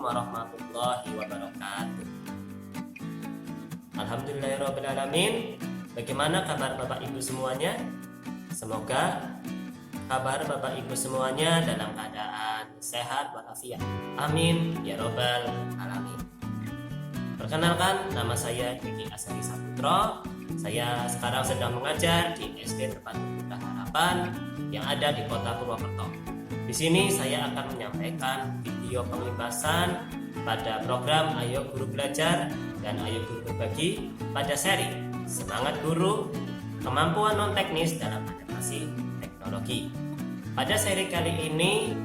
warahmatullahi wabarakatuh. Alhamdulillahirrahmanirrahim. Bagaimana kabar Bapak Ibu semuanya? Semoga kabar Bapak Ibu semuanya dalam keadaan sehat walafiat. Amin ya robbal alamin. Perkenalkan, nama saya Diki Asari Saputro. Saya sekarang sedang mengajar di SD Terpadu Buddha Harapan yang ada di Kota Purwokerto. Di sini saya akan menyampaikan video penglimpasan pada program Ayo Guru Belajar dan Ayo Guru Berbagi pada seri Semangat Guru, Kemampuan Non Teknis dalam Adaptasi Teknologi. Pada seri kali ini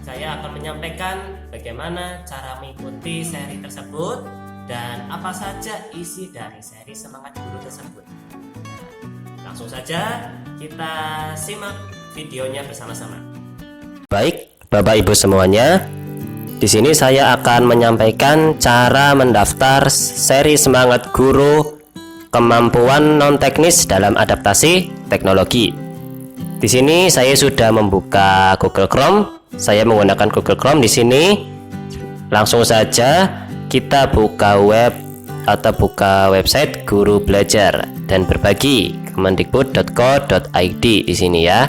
saya akan menyampaikan bagaimana cara mengikuti seri tersebut dan apa saja isi dari seri Semangat Guru tersebut. Langsung saja kita simak videonya bersama-sama. Baik, Bapak Ibu semuanya, di sini saya akan menyampaikan cara mendaftar seri Semangat Guru Kemampuan Non Teknis dalam Adaptasi Teknologi. Di sini saya sudah membuka Google Chrome. Saya menggunakan Google Chrome di sini. Langsung saja kita buka web atau buka website Guru Belajar dan Berbagi kemendikbud.co.id di sini ya.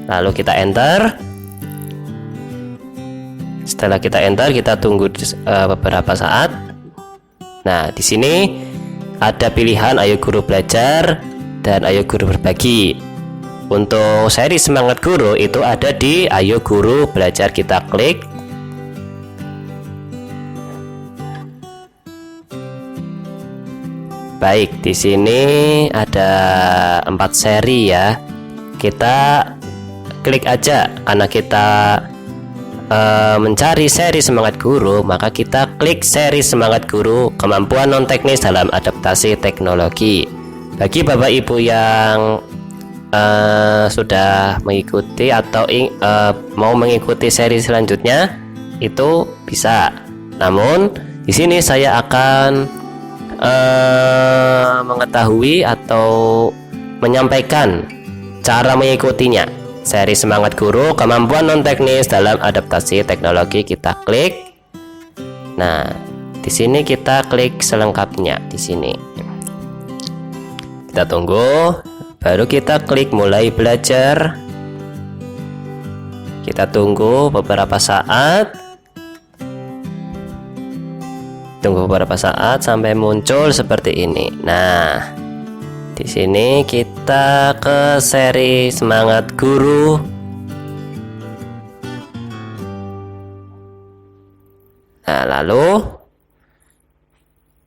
Lalu kita enter. Setelah kita enter, kita tunggu beberapa saat. Nah, di sini ada pilihan Ayo Guru Belajar dan Ayo Guru Berbagi. Untuk seri Semangat Guru itu ada di Ayo Guru Belajar. Kita klik. Baik, di sini ada 4 seri ya. Kita klik aja karena kita mencari seri Semangat Guru, maka kita klik seri Semangat Guru Kemampuan Non Teknis dalam Adaptasi Teknologi. Bagi Bapak Ibu yang sudah mengikuti atau mau mengikuti seri selanjutnya itu bisa. Namun di sini saya akan mengetahui atau menyampaikan cara mengikutinya. Seri Semangat Guru Kemampuan Non Teknis dalam Adaptasi Teknologi, kita klik. Nah, di sini kita klik selengkapnya di sini. Kita tunggu, baru kita klik mulai belajar. Kita tunggu beberapa saat. Tunggu beberapa saat sampai muncul seperti ini. Nah, di sini kita ke seri Semangat Guru. Nah, lalu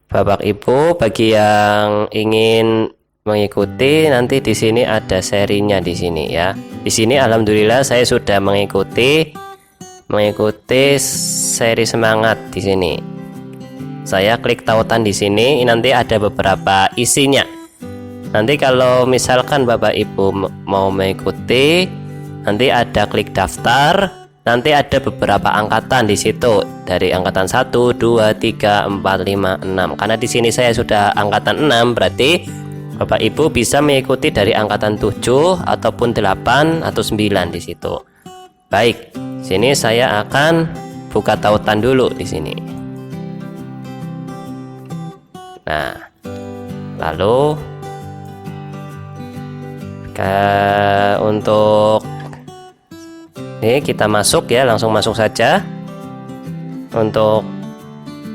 Bapak Ibu bagi yang ingin mengikuti, nanti di sini ada serinya di sini ya. Di sini alhamdulillah saya sudah mengikuti seri Semangat di sini. Saya klik tautan di sini, nanti ada beberapa isinya. Nanti kalau misalkan Bapak Ibu mau mengikuti, nanti ada klik daftar, nanti ada beberapa angkatan di situ dari angkatan 1, 2, 3, 4, 5, 6. Karena di sini saya sudah angkatan 6, berarti Bapak Ibu bisa mengikuti dari angkatan 7 ataupun 8 atau 9 di situ. Baik, sini saya akan buka tautan dulu di sini. Nah, lalu untuk ini kita masuk ya, langsung masuk saja. Untuk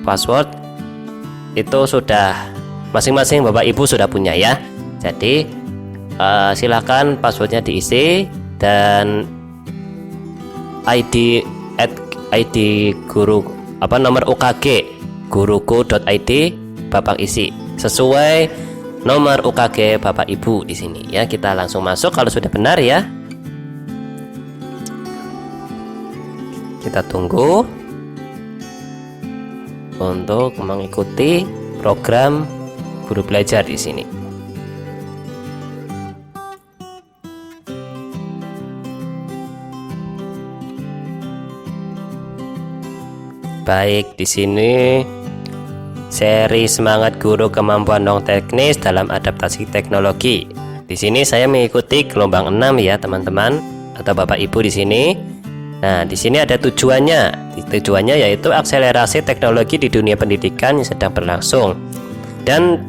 password itu sudah masing-masing Bapak Ibu sudah punya ya. Jadi silakan passwordnya diisi dan ID guru nomor UKG guruku.id Bapak isi sesuai nomor UKG Bapak Ibu di sini ya. Kita langsung masuk kalau sudah benar ya. Kita tunggu untuk mengikuti program Guru Belajar di sini. Baik, di sini seri Semangat Guru Kemampuan Non Teknis dalam Adaptasi Teknologi. Di sini saya mengikuti gelombang 6 ya teman-teman atau Bapak Ibu di sini. Nah, di sini ada tujuannya. Tujuannya yaitu akselerasi teknologi di dunia pendidikan yang sedang berlangsung dan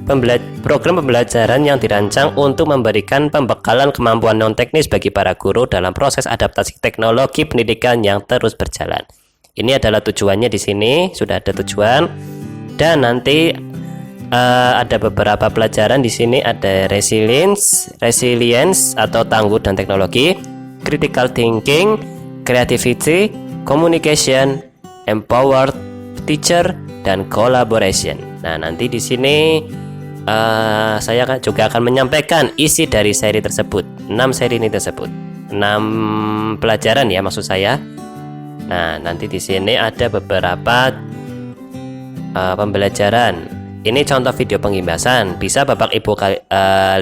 program pembelajaran yang dirancang untuk memberikan pembekalan kemampuan non teknis bagi para guru dalam proses adaptasi teknologi pendidikan yang terus berjalan. Ini adalah tujuannya di sini, sudah ada tujuan. Dan nanti ada beberapa pelajaran di sini, ada resilience atau tangguh dan teknologi, critical thinking, creativity, communication, empowered teacher, dan collaboration. Nah, nanti di sini saya juga akan menyampaikan isi dari seri tersebut, 6 seri ini tersebut, 6 pelajaran ya maksud saya. Nah, nanti di sini ada beberapa pembelajaran. Ini contoh video pengimbasan, bisa Bapak Ibu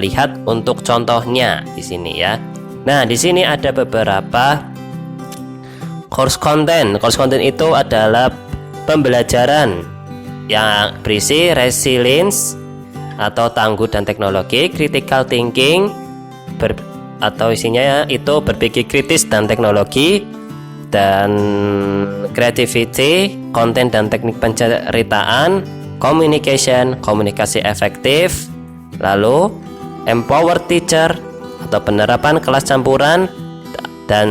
lihat untuk contohnya di sini ya. Nah, di sini ada beberapa course content. Course content itu adalah pembelajaran yang berisi resilience atau tangguh dan teknologi, critical thinking atau isinya itu berpikir kritis dan teknologi, dan creativity, konten dan teknik penceritaan, communication, komunikasi efektif, lalu empower teacher atau penerapan kelas campuran, dan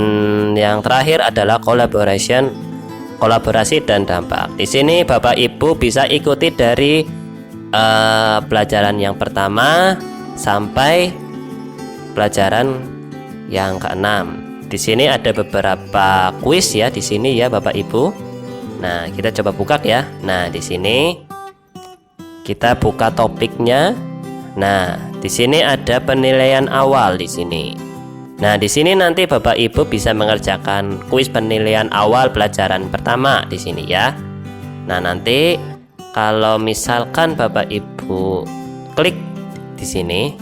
yang terakhir adalah kolaborasi dan dampak. Di sini Bapak Ibu bisa ikuti dari pelajaran yang pertama sampai pelajaran yang keenam. Di sini ada beberapa kuis ya di sini ya Bapak Ibu. Nah, kita coba buka ya. Nah, di sini kita buka topiknya. Nah, di sini ada penilaian awal di sini. Nah, di sini nanti Bapak Ibu bisa mengerjakan kuis penilaian awal pelajaran pertama di sini ya. Nah, nanti kalau misalkan Bapak Ibu klik di sini,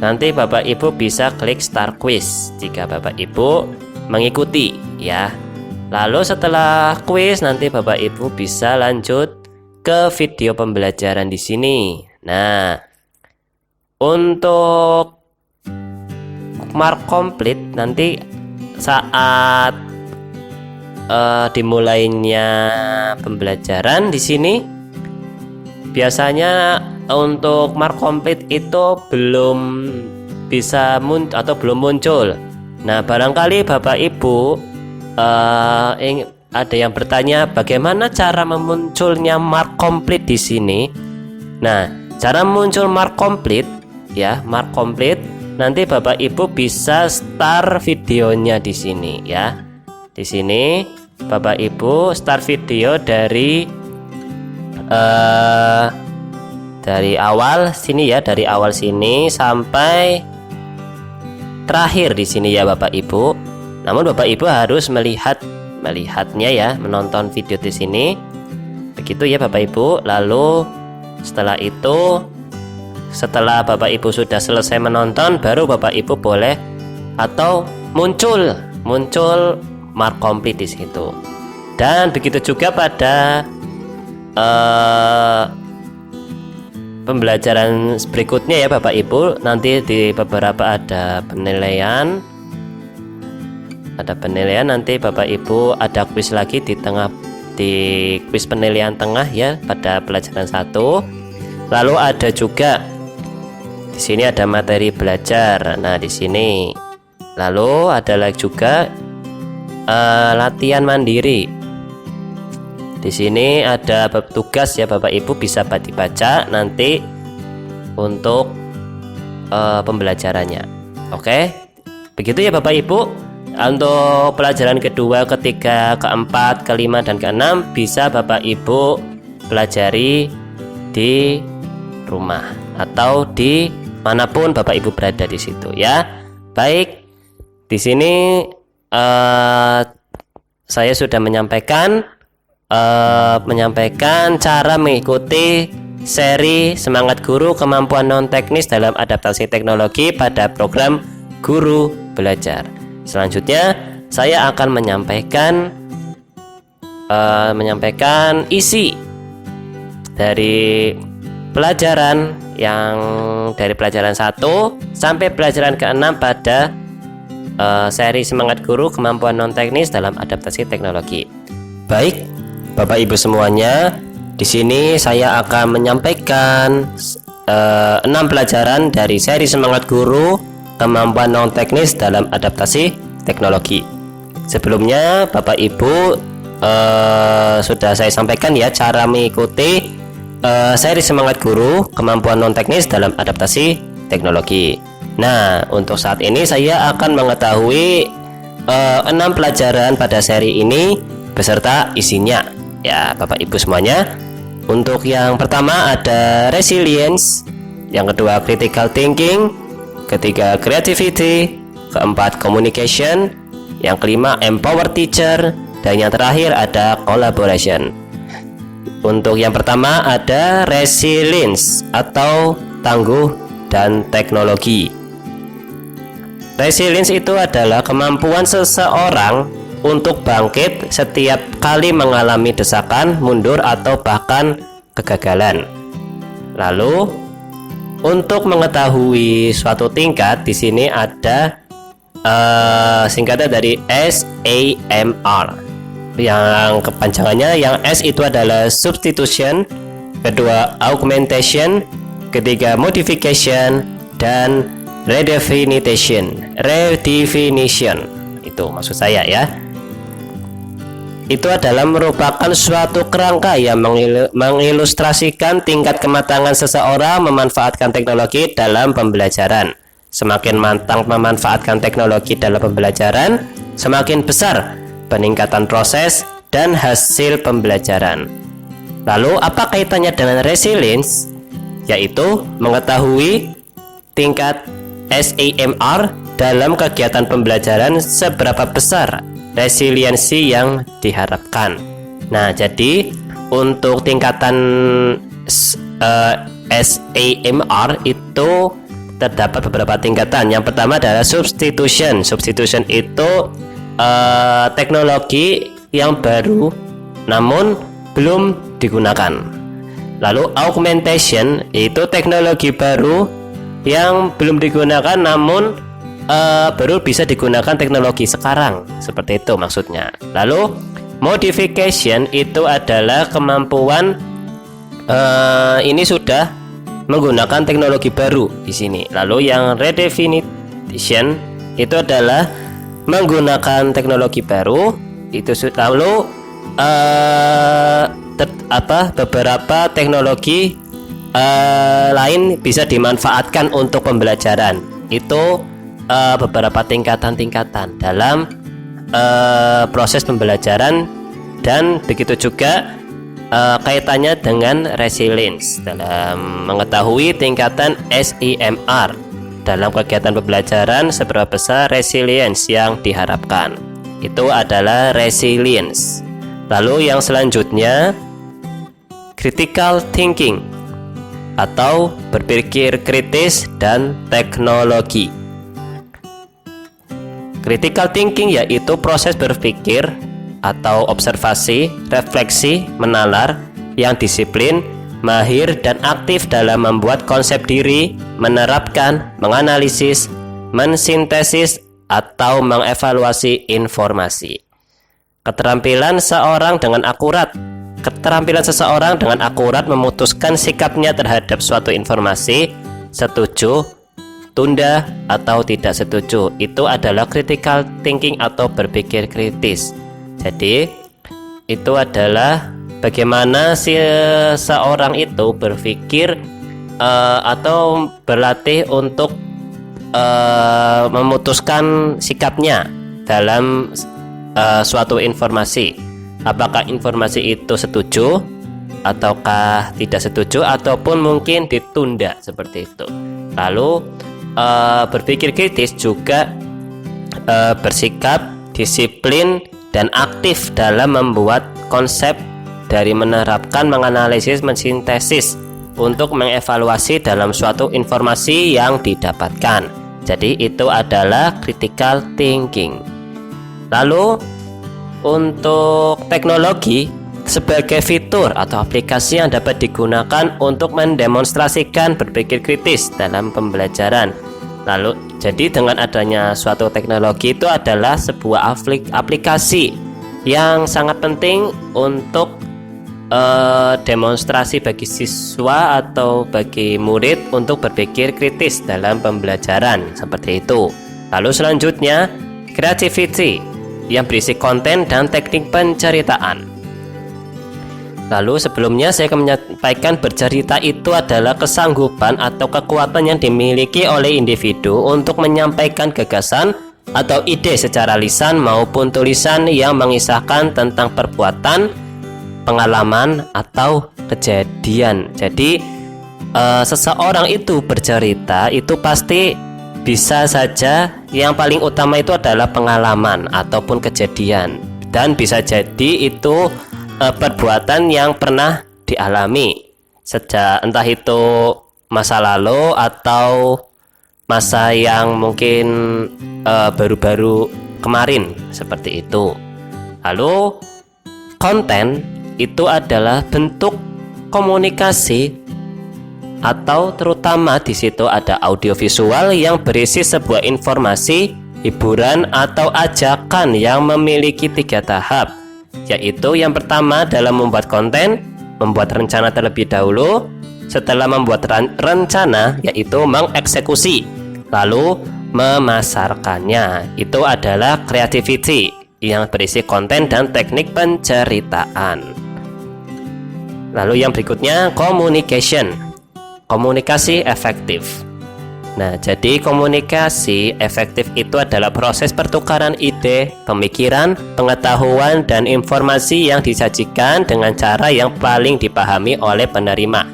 nanti Bapak Ibu bisa klik start quiz jika Bapak Ibu mengikuti ya. Lalu setelah kuis nanti Bapak Ibu bisa lanjut ke video pembelajaran di sini. Nah, untuk mark complete nanti saat dimulainya pembelajaran di sini, biasanya untuk mark complete itu belum bisa belum muncul. Nah, barangkali Bapak Ibu ada yang bertanya bagaimana cara memunculnya mark complete di sini. Nah, cara muncul mark complete ya, mark complete nanti Bapak Ibu bisa start videonya di sini ya. Di sini Bapak Ibu start video dari awal sini ya, dari awal sini sampai terakhir di sini ya Bapak Ibu. Namun Bapak Ibu harus melihatnya ya, menonton video di sini. Begitu ya Bapak Ibu. Lalu setelah itu, setelah Bapak Ibu sudah selesai menonton, baru Bapak Ibu boleh atau muncul mark complete di situ. Dan begitu juga pada pembelajaran berikutnya ya Bapak Ibu. Nanti di beberapa ada penilaian, nanti Bapak Ibu ada kuis lagi di kuis penilaian tengah ya pada pelajaran 1. Lalu ada juga di sini ada materi belajar. Nah, di sini lalu ada lagi juga latihan mandiri. Di sini ada tugas ya Bapak Ibu, bisa dibaca nanti untuk pembelajarannya. Oke, begitu ya Bapak Ibu. Untuk pelajaran kedua, ketiga, keempat, kelima, dan keenam bisa Bapak Ibu pelajari di rumah atau di manapun Bapak Ibu berada di situ ya. Baik, di sini saya sudah menyampaikan cara mengikuti seri Semangat Guru Kemampuan Non Teknis dalam Adaptasi Teknologi pada program Guru Belajar. Selanjutnya saya akan menyampaikan isi dari pelajaran yang dari pelajaran 1 sampai pelajaran ke-6 pada seri Semangat Guru Kemampuan Non Teknis dalam Adaptasi Teknologi. Baik, Bapak Ibu semuanya, di sini saya akan menyampaikan 6 pelajaran dari seri Semangat Guru Kemampuan Non Teknis dalam Adaptasi Teknologi. Sebelumnya Bapak Ibu sudah saya sampaikan ya cara mengikuti seri Semangat Guru Kemampuan Non Teknis dalam Adaptasi Teknologi. Nah, untuk saat ini saya akan mengetahui 6 pelajaran pada seri ini beserta isinya ya Bapak Ibu semuanya. Untuk yang pertama ada resilience, yang kedua critical thinking, ketiga creativity, keempat communication, yang kelima empower teacher, dan yang terakhir ada collaboration. Untuk yang pertama ada resilience atau tangguh dan teknologi. Resilience itu adalah kemampuan seseorang untuk bangkit setiap kali mengalami desakan, mundur, atau bahkan kegagalan. Lalu, untuk mengetahui suatu tingkat, di sini ada singkatan dari SAMR. Yang kepanjangannya, yang S itu adalah substitution, kedua augmentation, ketiga modification, dan redefinition itu maksud saya ya. Itu adalah merupakan suatu kerangka yang mengilustrasikan tingkat kematangan seseorang memanfaatkan teknologi dalam pembelajaran. Semakin matang memanfaatkan teknologi dalam pembelajaran, semakin besar peningkatan proses dan hasil pembelajaran. Lalu apa kaitannya dengan resilience? Yaitu mengetahui tingkat SAMR dalam kegiatan pembelajaran, seberapa besar resiliensi yang diharapkan. Nah, jadi untuk tingkatan SAMR itu terdapat beberapa tingkatan. Yang pertama adalah substitution. Substitution itu teknologi yang baru namun belum digunakan. Lalu augmentation itu teknologi baru yang belum digunakan namun baru bisa digunakan teknologi sekarang, seperti itu maksudnya. Lalu modification itu adalah kemampuan ini sudah menggunakan teknologi baru di sini. Lalu yang redefinition itu adalah menggunakan teknologi baru itu. Lalu beberapa teknologi lain bisa dimanfaatkan untuk pembelajaran. Itu beberapa tingkatan-tingkatan dalam proses pembelajaran, dan begitu juga kaitannya dengan resilience dalam mengetahui tingkatan SAMR dalam kegiatan pembelajaran, seberapa besar resilience yang diharapkan. Itu adalah resilience. Lalu yang selanjutnya critical thinking atau berpikir kritis dan teknologi. Critical thinking yaitu proses berpikir atau observasi, refleksi, menalar yang disiplin, mahir, dan aktif dalam membuat konsep diri, menerapkan, menganalisis, mensintesis, atau mengevaluasi informasi. Keterampilan seseorang dengan akurat memutuskan sikapnya terhadap suatu informasi, setuju, tunda, atau tidak setuju. Itu adalah critical thinking atau berpikir kritis. Jadi itu adalah bagaimana seseorang itu berpikir atau berlatih untuk memutuskan sikapnya dalam suatu informasi. Apakah informasi itu setuju ataukah tidak setuju, ataupun mungkin ditunda, seperti itu. Lalu berpikir kritis juga bersikap disiplin dan aktif dalam membuat konsep, dari menerapkan, menganalisis, mensintesis untuk mengevaluasi dalam suatu informasi yang didapatkan. Jadi itu adalah critical thinking. Lalu untuk teknologi sebagai fitur atau aplikasi yang dapat digunakan untuk mendemonstrasikan berpikir kritis dalam pembelajaran. Lalu Jadi dengan adanya suatu teknologi itu adalah sebuah aplikasi yang sangat penting untuk demonstrasi bagi siswa atau bagi murid untuk berpikir kritis dalam pembelajaran, seperti itu. Lalu selanjutnya, creativity yang berisi konten dan teknik penceritaan. Lalu sebelumnya saya akan menyampaikan bercerita itu adalah kesanggupan atau kekuatan yang dimiliki oleh individu untuk menyampaikan gagasan atau ide secara lisan maupun tulisan yang mengisahkan tentang perbuatan, pengalaman, atau kejadian. Jadi seseorang itu bercerita itu pasti bisa saja yang paling utama itu adalah pengalaman ataupun kejadian, dan bisa jadi itu perbuatan yang pernah dialami sejak entah itu masa lalu atau masa yang mungkin baru-baru kemarin, seperti itu. Lalu konten itu adalah bentuk komunikasi atau terutama di situ ada audiovisual yang berisi sebuah informasi, hiburan atau ajakan yang memiliki 3 tahap, yaitu yang pertama dalam membuat konten, membuat rencana terlebih dahulu, setelah membuat rencana yaitu mengeksekusi, lalu memasarkannya. Itu adalah creativity yang berisi konten dan teknik penceritaan. Lalu yang berikutnya communication, komunikasi efektif. Nah, jadi komunikasi efektif itu adalah proses pertukaran ide, pemikiran, pengetahuan, dan informasi yang disajikan dengan cara yang paling dipahami oleh penerima,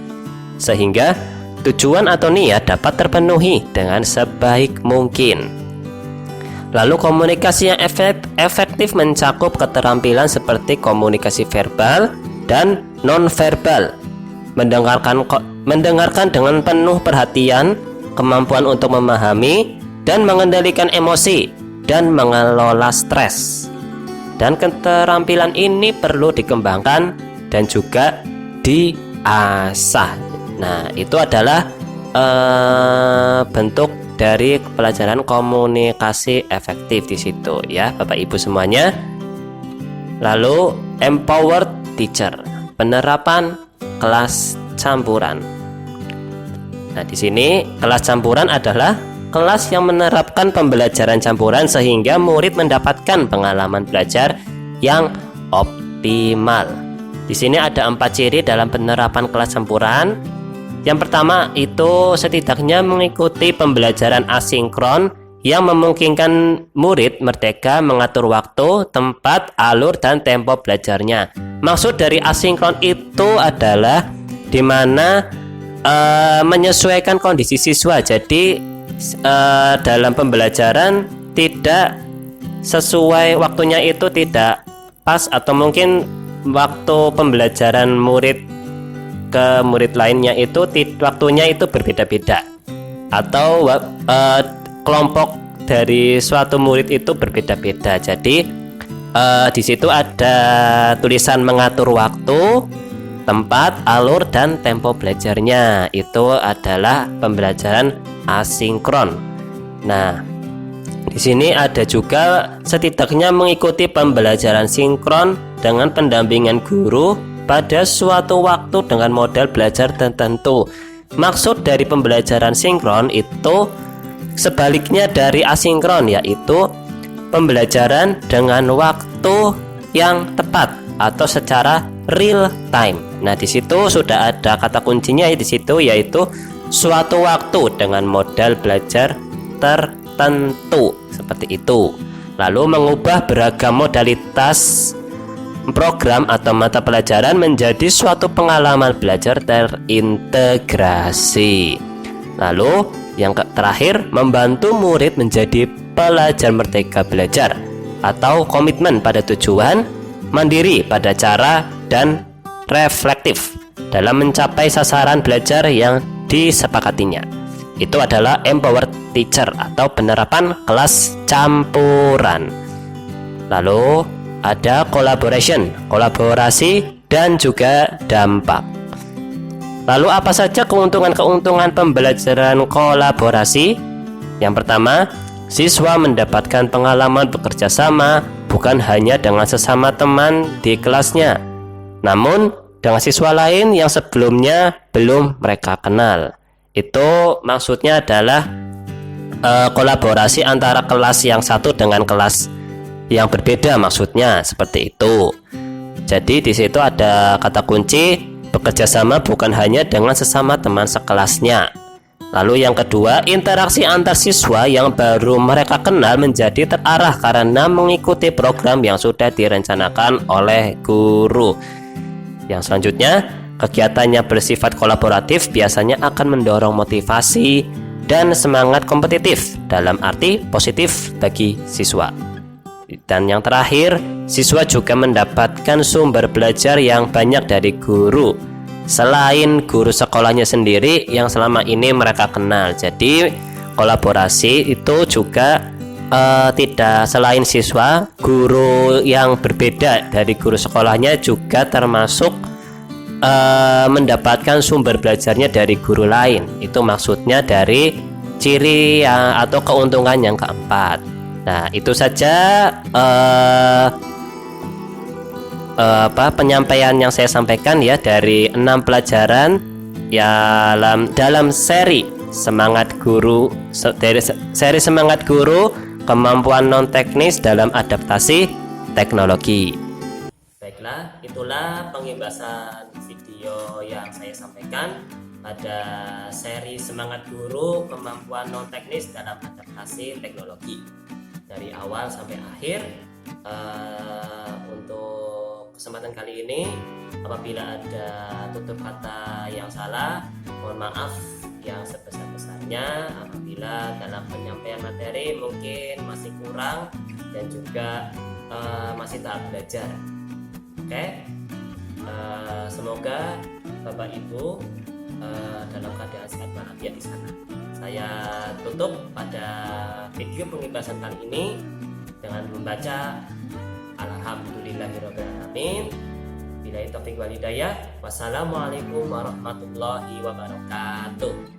sehingga tujuan atau niat dapat terpenuhi dengan sebaik mungkin. Lalu komunikasi yang efektif mencakup keterampilan seperti komunikasi verbal dan non-verbal, mendengarkan dengan penuh perhatian, kemampuan untuk memahami dan mengendalikan emosi, dan mengelola stres. Dan keterampilan ini perlu dikembangkan dan juga diasah. Nah, itu adalah bentuk dari pelajaran komunikasi efektif di situ ya, Bapak Ibu semuanya. Lalu empowered teacher, penerapan kelas campuran. Nah, di sini kelas campuran adalah kelas yang menerapkan pembelajaran campuran sehingga murid mendapatkan pengalaman belajar yang optimal. Di sini ada 4 ciri dalam penerapan kelas campuran. Yang pertama itu setidaknya mengikuti pembelajaran asinkron yang memungkinkan murid merdeka mengatur waktu, tempat, alur, dan tempo belajarnya. Maksud dari asinkron itu adalah di mana menyesuaikan kondisi siswa. Jadi dalam pembelajaran tidak sesuai waktunya, itu tidak pas, atau mungkin waktu pembelajaran murid ke murid lainnya itu waktunya itu berbeda-beda, atau kelompok dari suatu murid itu berbeda-beda. Jadi di situ ada tulisan mengatur waktu, tempat, alur, dan tempo belajarnya. Itu adalah pembelajaran asinkron. Nah, di sini ada juga setidaknya mengikuti pembelajaran sinkron dengan pendampingan guru pada suatu waktu dengan model belajar tertentu. Maksud dari pembelajaran sinkron itu sebaliknya dari asinkron, yaitu pembelajaran dengan waktu yang tepat atau secara real time. Nah, di situ sudah ada kata kuncinya di situ, yaitu suatu waktu dengan modal belajar tertentu, seperti itu. Lalu mengubah beragam modalitas program atau mata pelajaran menjadi suatu pengalaman belajar terintegrasi. Lalu yang terakhir, membantu murid menjadi pelajar merdeka belajar atau komitmen pada tujuan, mandiri pada cara, dan reflektif dalam mencapai sasaran belajar yang disepakatinya. Itu adalah empowered teacher atau penerapan kelas campuran. Lalu ada collaboration, kolaborasi, dan juga dampak. Lalu apa saja keuntungan-keuntungan pembelajaran kolaborasi? Yang pertama, siswa mendapatkan pengalaman bekerja sama bukan hanya dengan sesama teman di kelasnya, namun dengan siswa lain yang sebelumnya belum mereka kenal. Itu maksudnya adalah kolaborasi antara kelas yang satu dengan kelas yang berbeda, maksudnya seperti itu. Jadi di situ ada kata kunci bekerja sama bukan hanya dengan sesama teman sekelasnya. Lalu yang kedua, interaksi antar siswa yang baru mereka kenal menjadi terarah karena mengikuti program yang sudah direncanakan oleh guru. Yang selanjutnya, kegiatannya bersifat kolaboratif biasanya akan mendorong motivasi dan semangat kompetitif dalam arti positif bagi siswa. Dan yang terakhir, siswa juga mendapatkan sumber belajar yang banyak dari guru selain guru sekolahnya sendiri yang selama ini mereka kenal. Jadi kolaborasi itu juga tidak selain siswa, guru yang berbeda dari guru sekolahnya juga termasuk mendapatkan sumber belajarnya dari guru lain. Itu maksudnya dari ciri atau keuntungan yang keempat. Nah, itu saja penyampaian yang saya sampaikan ya dari 6 pelajaran dalam seri Semangat Guru, dari seri Semangat Guru, kemampuan non teknis dalam adaptasi teknologi. Baiklah, itulah pengibasan video yang saya sampaikan pada seri Semangat Guru, kemampuan non teknis dalam adaptasi teknologi. Dari awal sampai akhir. Untuk kesempatan kali ini, apabila ada tutur kata yang salah, mohon maaf yang sebesar-besarnya. Apabila dalam penyampaian materi mungkin masih kurang dan juga masih tahap belajar. Oke, semoga Bapak Ibu dalam keadaan sehat walafiat di sana. Saya tutup pada video pengibasan kali ini dengan membaca Alhamdulillahirrahmanirrahim. Billahi taufiq wal hidayah. Wassalamualaikum warahmatullahi wabarakatuh.